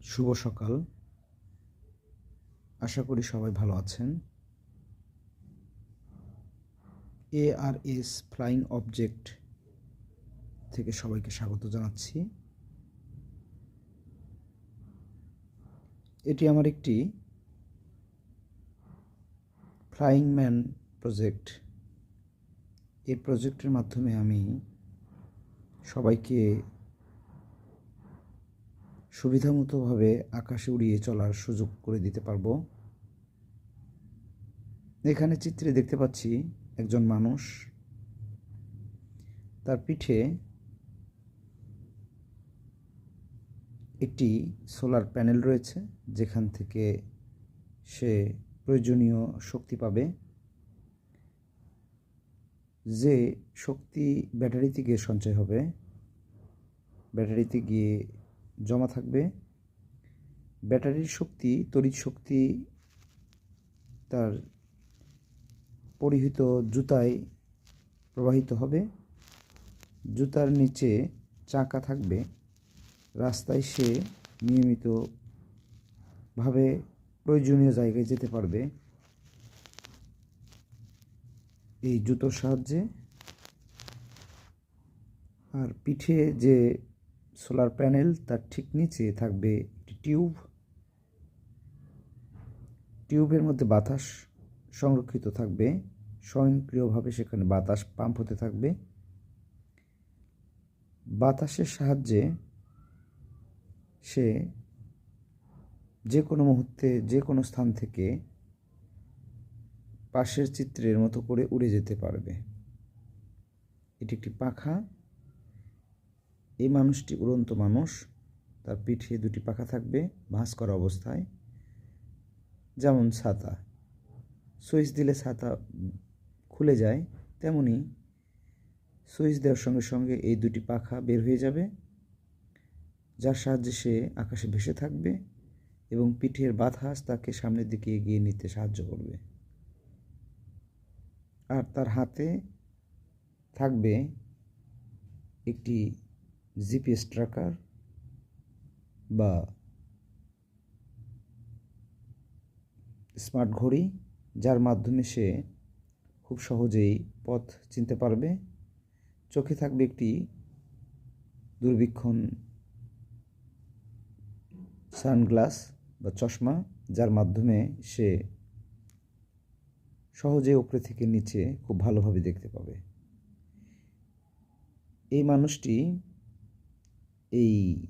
শুভ সকাল। আশা করি সবাই ভালো আছেন। ARS ফ্লাইং অবজেক্ট থেকে সবাইকে স্বাগত জানাচ্ছি। এটি আমার একটি ফ্লাইং ম্যান প্রজেক্ট। এই প্রজেক্টের মাধ্যমে আমি সবাইকে সুবিধামতোভাবে আকাশে উড়িয়ে চলার সুযোগ করে দিতে পারবো। এখানে চিত্রে দেখতে পাচ্ছি একজন মানুষ, তার পিঠে একটি সোলার প্যানেল রয়েছে, যেখান থেকে সে প্রয়োজনীয় শক্তি পাবে। যে শক্তি ব্যাটারিতে গিয়ে সঞ্চয় হবে, ব্যাটারিতে গিয়ে জমা থাকবে। ব্যাটারির শক্তি, তড়িৎ শক্তি তার পরিহিত জুতায় প্রবাহিত হবে। জুতার নিচে চাকা থাকবে। রাস্তায় সে নিয়মিতভাবে প্রয়োজনীয় জায়গায় যেতে পারবে এই জুতোর সাহায্যে। আর পিঠে যে সোলার প্যানেল, তার ঠিক নিচে থাকবে একটি টিউবের মধ্যে বাতাস সংরক্ষিত থাকবে। স্বয়ংক্রিয়ভাবে সেখানে বাতাস পাম্প হতে থাকবে। বাতাসের সাহায্যে সে যে কোনো মুহূর্তে যে কোনো স্থান থেকে পাশের চিত্রের মতো করে উড়ে যেতে পারবে। এটি একটি পাখা। এই মানুষটি উড়ন্ত মানুষ। তার পিঠে দুটি পাখা থাকবে ভাঁজ করা অবস্থায়, যেমন ছাতা। সুইচ দিলে ছাতা খুলে যায়, তেমনি সুইচ দেওয়ার সঙ্গে সঙ্গে এই দুটি পাখা বের হয়ে যাবে, যার সাহায্যে সে আকাশে ভেসে থাকবে এবং পিঠের বাতাস তাকে সামনের দিকে এগিয়ে নিতে সাহায্য করবে। আর তার হাতে থাকবে একটি জিপিএস ট্র্যাকার বা স্মার্ট ঘড়ি, যার মাধ্যমে সে খুব সহজেই পথ চিনতে পারবে। চোখে থাকবে একটি দূরবীক্ষণ সানগ্লাস বা চশমা, যার মাধ্যমে সে সহজে উপরে থেকে নিচে খুব ভালোভাবে দেখতে পাবে। এই মানুষটি এই